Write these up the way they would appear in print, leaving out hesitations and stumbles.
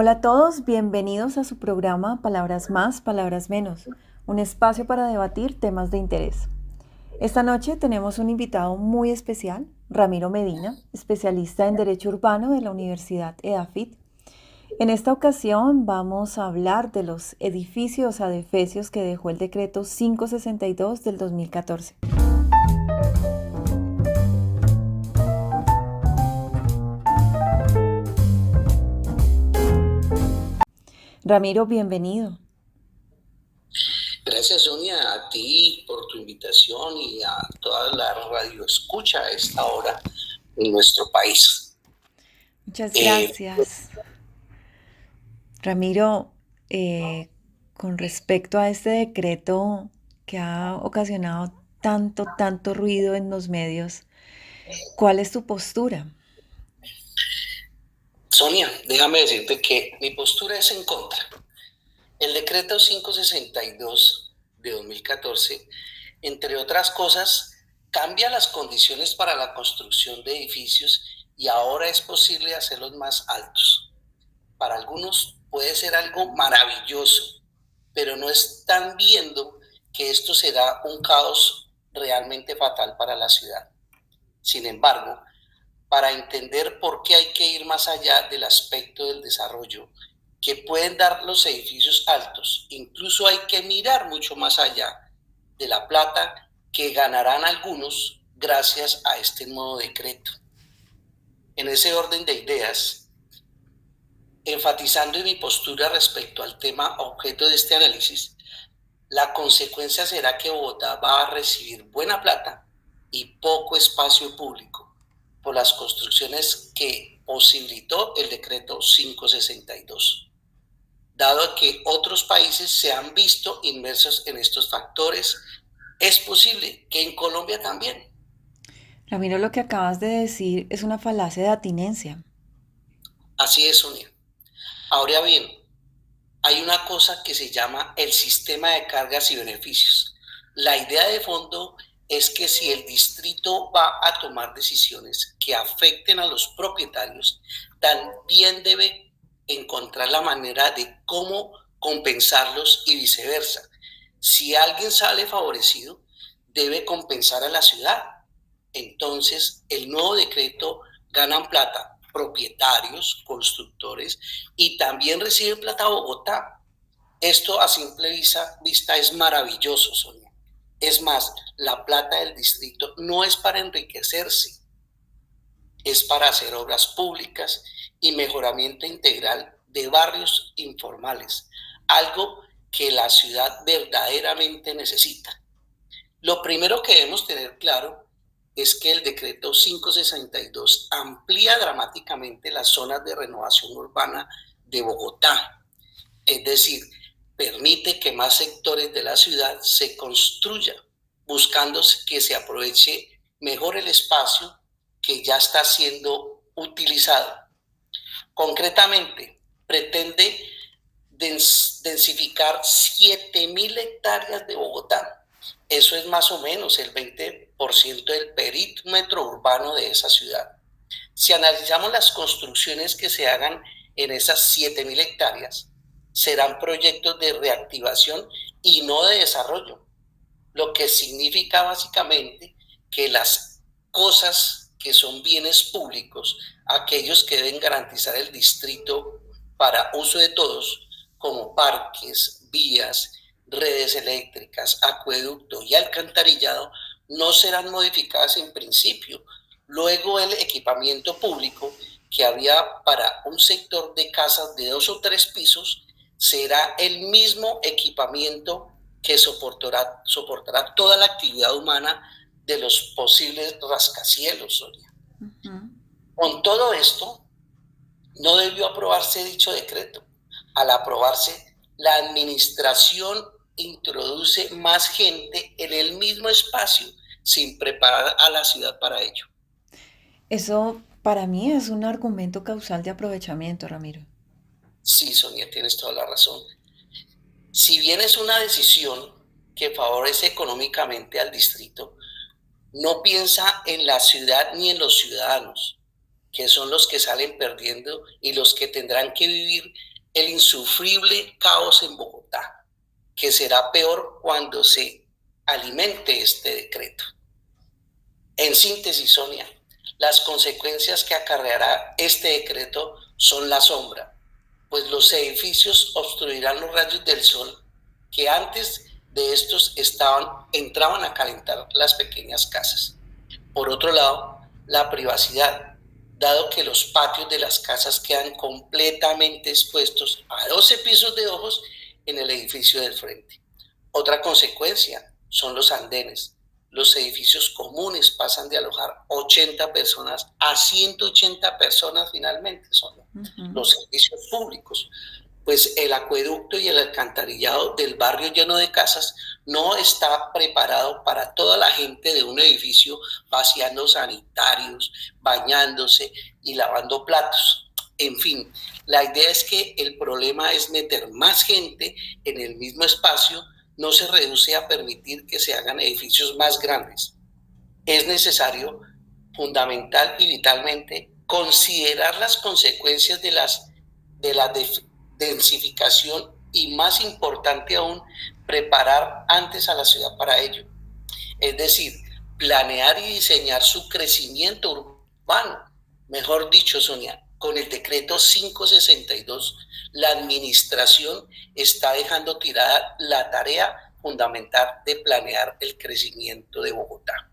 Hola a todos, bienvenidos a su programa Palabras más, palabras menos, un espacio para debatir temas de interés. Esta noche tenemos un invitado muy especial, Ramiro Medina, especialista en Derecho Urbano de la Universidad EAFIT. En esta ocasión vamos a hablar de los edificios adefesios que dejó el decreto 562 del 2014. Ramiro, bienvenido. Gracias, Sonia, a ti por tu invitación y a toda la radio escucha a esta hora en nuestro país. Muchas gracias. Ramiro, con respecto a este decreto que ha ocasionado tanto ruido en los medios, ¿cuál es tu postura? Sonia, déjame decirte que mi postura es en contra. El decreto 562 de 2014, entre otras cosas, cambia las condiciones para la construcción de edificios y ahora es posible hacerlos más altos. Para algunos puede ser algo maravilloso, pero no están viendo que esto será un caos realmente fatal para la ciudad. Sin embargo, para entender por qué hay que ir más allá del aspecto del desarrollo que pueden dar los edificios altos, incluso hay que mirar mucho más allá de la plata que ganarán algunos gracias a este nuevo decreto. En ese orden de ideas, enfatizando en mi postura respecto al tema objeto de este análisis, la consecuencia será que Bogotá va a recibir buena plata y poco espacio público por las construcciones que posibilitó el decreto 562. Dado que otros países se han visto inmersos en estos factores, es posible que en Colombia también. Ramiro, lo que acabas de decir es una falacia de atinencia. Así es, Sonia. Ahora bien, hay una cosa que se llama el sistema de cargas y beneficios. La idea de fondo es que si el distrito va a tomar decisiones que afecten a los propietarios, también debe encontrar la manera de cómo compensarlos y viceversa. Si alguien sale favorecido, debe compensar a la ciudad. Entonces, el nuevo decreto ganan plata propietarios, constructores, y también recibe plata Bogotá. Esto a simple vista es maravilloso, Sonia. Es más, la plata del distrito no es para enriquecerse, es para hacer obras públicas y mejoramiento integral de barrios informales, algo que la ciudad verdaderamente necesita. Lo primero que debemos tener claro es que el decreto 562 amplía dramáticamente las zonas de renovación urbana de Bogotá, es decir, permite que más sectores de la ciudad se construyan, buscando que se aproveche mejor el espacio que ya está siendo utilizado. Concretamente, pretende densificar 7.000 hectáreas de Bogotá. Eso es más o menos el 20% del perímetro urbano de esa ciudad. Si analizamos las construcciones que se hagan en esas 7.000 hectáreas, serán proyectos de reactivación y no de desarrollo, lo que significa básicamente que las cosas que son bienes públicos, aquellos que deben garantizar el distrito para uso de todos, como parques, vías, redes eléctricas, acueducto y alcantarillado, no serán modificadas en principio. Luego el equipamiento público que había para un sector de casas de 2 o 3 pisos será el mismo equipamiento que soportará toda la actividad humana de los posibles rascacielos, Sonia. Con todo esto, no debió aprobarse dicho decreto. Al aprobarse, la administración introduce más gente en el mismo espacio sin preparar a la ciudad para ello. Eso para mí es un argumento causal de aprovechamiento, Ramiro. Sí, Sonia, tienes toda la razón. Si bien es una decisión que favorece económicamente al distrito, no piensa en la ciudad ni en los ciudadanos, que son los que salen perdiendo y los que tendrán que vivir el insufrible caos en Bogotá, que será peor cuando se alimente este decreto. En síntesis, Sonia, las consecuencias que acarreará este decreto son la sombra, pues los edificios obstruirán los rayos del sol que antes de estos entraban a calentar las pequeñas casas. Por otro lado, la privacidad, dado que los patios de las casas quedan completamente expuestos a 12 pisos de ojos en el edificio del frente. Otra consecuencia son los andenes. Los edificios comunes pasan de alojar 80 personas a 180 personas finalmente, son los servicios públicos, pues el acueducto y el alcantarillado del barrio lleno de casas no está preparado para toda la gente de un edificio vaciando sanitarios, bañándose y lavando platos. En fin, la idea es que el problema es meter más gente en el mismo espacio, no se reduce a permitir que se hagan edificios más grandes. Es necesario, fundamental y vitalmente, considerar las consecuencias de la densificación y, más importante aún, preparar antes a la ciudad para ello. Es decir, planear y diseñar su crecimiento urbano. Mejor dicho, Sonia, con el decreto 562, la administración está dejando tirada la tarea fundamental de planear el crecimiento de Bogotá.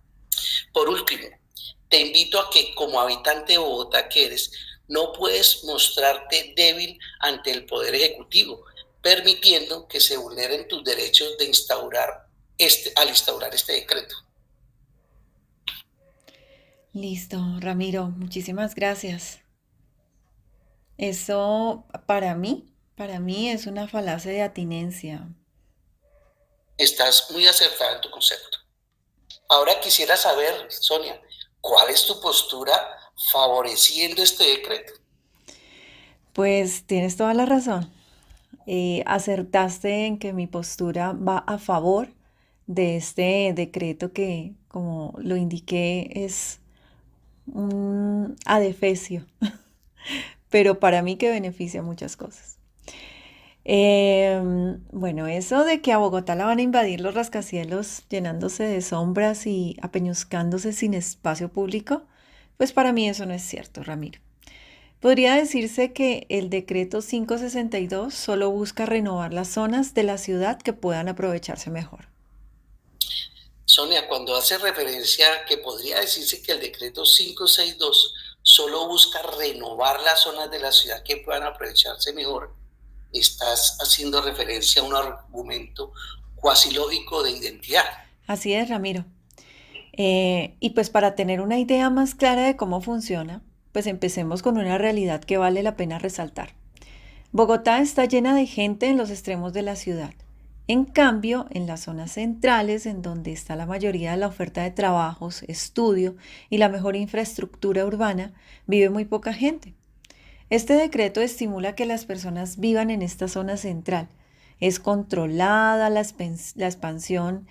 Por último, te invito a que, como habitante de Bogotá que eres, no puedes mostrarte débil ante el Poder Ejecutivo, permitiendo que se vulneren tus derechos al instaurar este decreto. Listo, Ramiro, muchísimas gracias. Eso para mí es una falacia de atinencia. Estás muy acertada en tu concepto. Ahora quisiera saber, Sonia, ¿cuál es tu postura favoreciendo este decreto? Pues tienes toda la razón. Acertaste en que mi postura va a favor de este decreto que, como lo indiqué, es un adefesio, pero para mí que beneficia muchas cosas. Bueno, eso de que a Bogotá la van a invadir los rascacielos llenándose de sombras y apeñuscándose sin espacio público, pues para mí eso no es cierto, Ramiro. Podría decirse que el decreto 562 solo busca renovar las zonas de la ciudad que puedan aprovecharse mejor. Sonia, cuando hace referencia a que podría decirse que el decreto 562 solo busca renovar las zonas de la ciudad que puedan aprovecharse mejor, estás haciendo referencia a un argumento cuasi lógico de identidad. Así es, Ramiro. Y pues para tener una idea más clara de cómo funciona, pues empecemos con una realidad que vale la pena resaltar. Bogotá está llena de gente en los extremos de la ciudad. En cambio, en las zonas centrales, en donde está la mayoría de la oferta de trabajos, estudio y la mejor infraestructura urbana, vive muy poca gente. Este decreto estimula que las personas vivan en esta zona central. Es controlada la expansión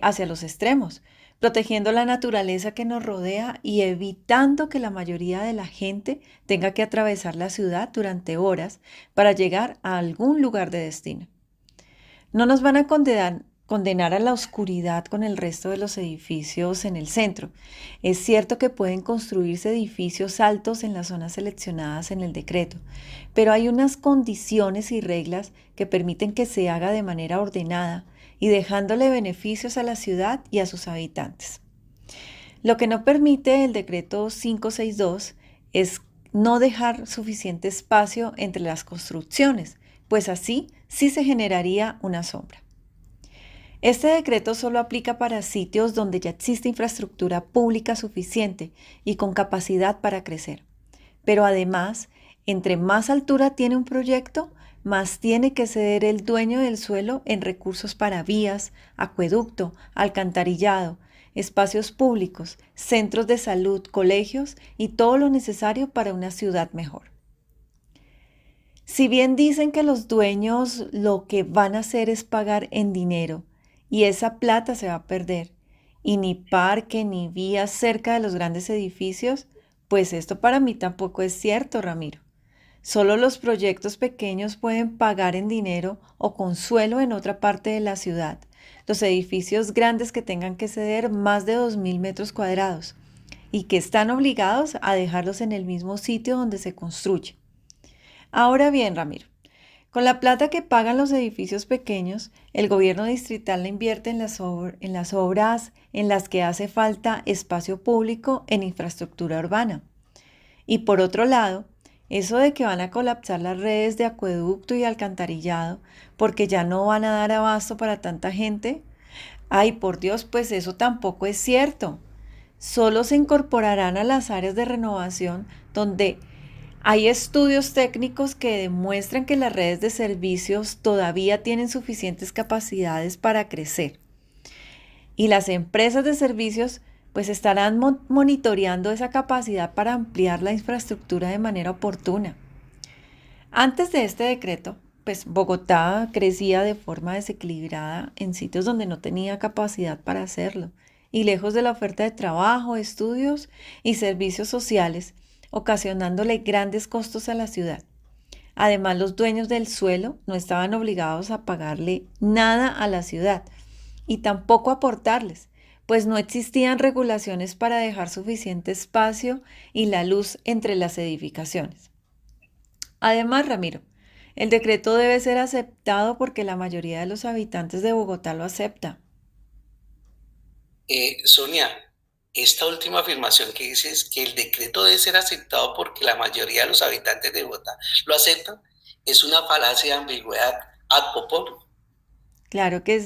hacia los extremos, protegiendo la naturaleza que nos rodea y evitando que la mayoría de la gente tenga que atravesar la ciudad durante horas para llegar a algún lugar de destino. No nos van a condenar a la oscuridad con el resto de los edificios en el centro. Es cierto que pueden construirse edificios altos en las zonas seleccionadas en el decreto, pero hay unas condiciones y reglas que permiten que se haga de manera ordenada y dejándole beneficios a la ciudad y a sus habitantes. Lo que no permite el decreto 562 es no dejar suficiente espacio entre las construcciones, pues así sí se generaría una sombra. Este decreto solo aplica para sitios donde ya existe infraestructura pública suficiente y con capacidad para crecer. Pero además, entre más altura tiene un proyecto, más tiene que ceder el dueño del suelo en recursos para vías, acueducto, alcantarillado, espacios públicos, centros de salud, colegios y todo lo necesario para una ciudad mejor. Si bien dicen que los dueños lo que van a hacer es pagar en dinero y esa plata se va a perder y ni parque ni vías cerca de los grandes edificios, pues esto para mí tampoco es cierto, Ramiro. Solo los proyectos pequeños pueden pagar en dinero o con suelo en otra parte de la ciudad. Los edificios grandes que tengan que ceder más de 2.000 metros cuadrados y que están obligados a dejarlos en el mismo sitio donde se construye. Ahora bien, Ramiro, con la plata que pagan los edificios pequeños, el gobierno distrital la invierte en las obras en las que hace falta espacio público en infraestructura urbana. Y por otro lado, eso de que van a colapsar las redes de acueducto y alcantarillado porque ya no van a dar abasto para tanta gente, ay, por Dios, pues eso tampoco es cierto. Solo se incorporarán a las áreas de renovación donde hay estudios técnicos que demuestran que las redes de servicios todavía tienen suficientes capacidades para crecer. Y las empresas de servicios pues estarán monitoreando esa capacidad para ampliar la infraestructura de manera oportuna. Antes de este decreto, pues Bogotá crecía de forma desequilibrada en sitios donde no tenía capacidad para hacerlo y lejos de la oferta de trabajo, estudios y servicios sociales, ocasionándole grandes costos a la ciudad. Además, los dueños del suelo no estaban obligados a pagarle nada a la ciudad y tampoco aportarles, pues no existían regulaciones para dejar suficiente espacio y la luz entre las edificaciones. Además, Ramiro, el decreto debe ser aceptado porque la mayoría de los habitantes de Bogotá lo acepta. Sonia, esta última afirmación que dices, que el decreto debe ser aceptado porque la mayoría de los habitantes de Bogotá lo aceptan, es una falacia de ambigüedad ad populum. Claro que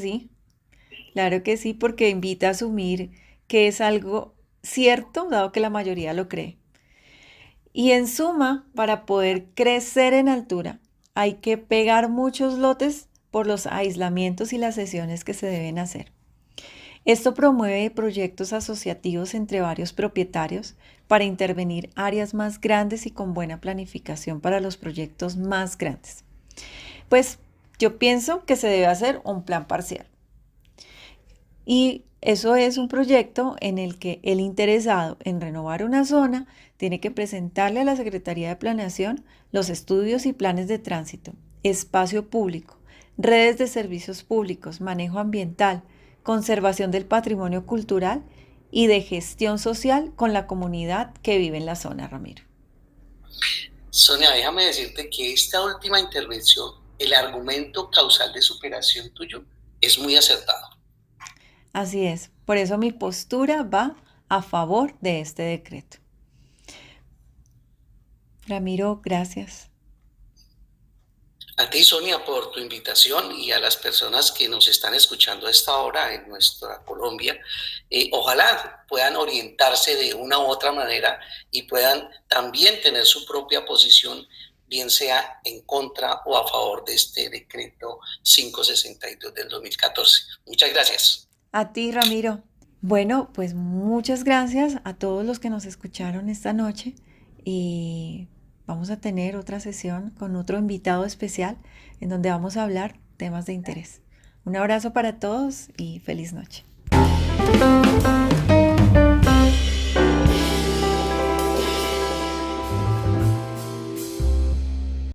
sí, porque invita a asumir que es algo cierto, dado que la mayoría lo cree. Y en suma, para poder crecer en altura, hay que pegar muchos lotes por los aislamientos y las sesiones que se deben hacer. Esto promueve proyectos asociativos entre varios propietarios para intervenir áreas más grandes y con buena planificación para los proyectos más grandes. Pues yo pienso que se debe hacer un plan parcial. Y eso es un proyecto en el que el interesado en renovar una zona tiene que presentarle a la Secretaría de Planeación los estudios y planes de tránsito, espacio público, redes de servicios públicos, manejo ambiental, conservación del patrimonio cultural y de gestión social con la comunidad que vive en la zona, Ramiro. Sonia, déjame decirte que esta última intervención, el argumento causal de superación tuyo, es muy acertado. Así es, por eso mi postura va a favor de este decreto. Ramiro, gracias. A ti, Sonia, por tu invitación y a las personas que nos están escuchando a esta hora en nuestra Colombia. Ojalá puedan orientarse de una u otra manera y puedan también tener su propia posición, bien sea en contra o a favor de este decreto 562 del 2014. Muchas gracias. A ti, Ramiro. Bueno, pues muchas gracias a todos los que nos escucharon esta noche y vamos a tener otra sesión con otro invitado especial en donde vamos a hablar temas de interés. Un abrazo para todos y feliz noche.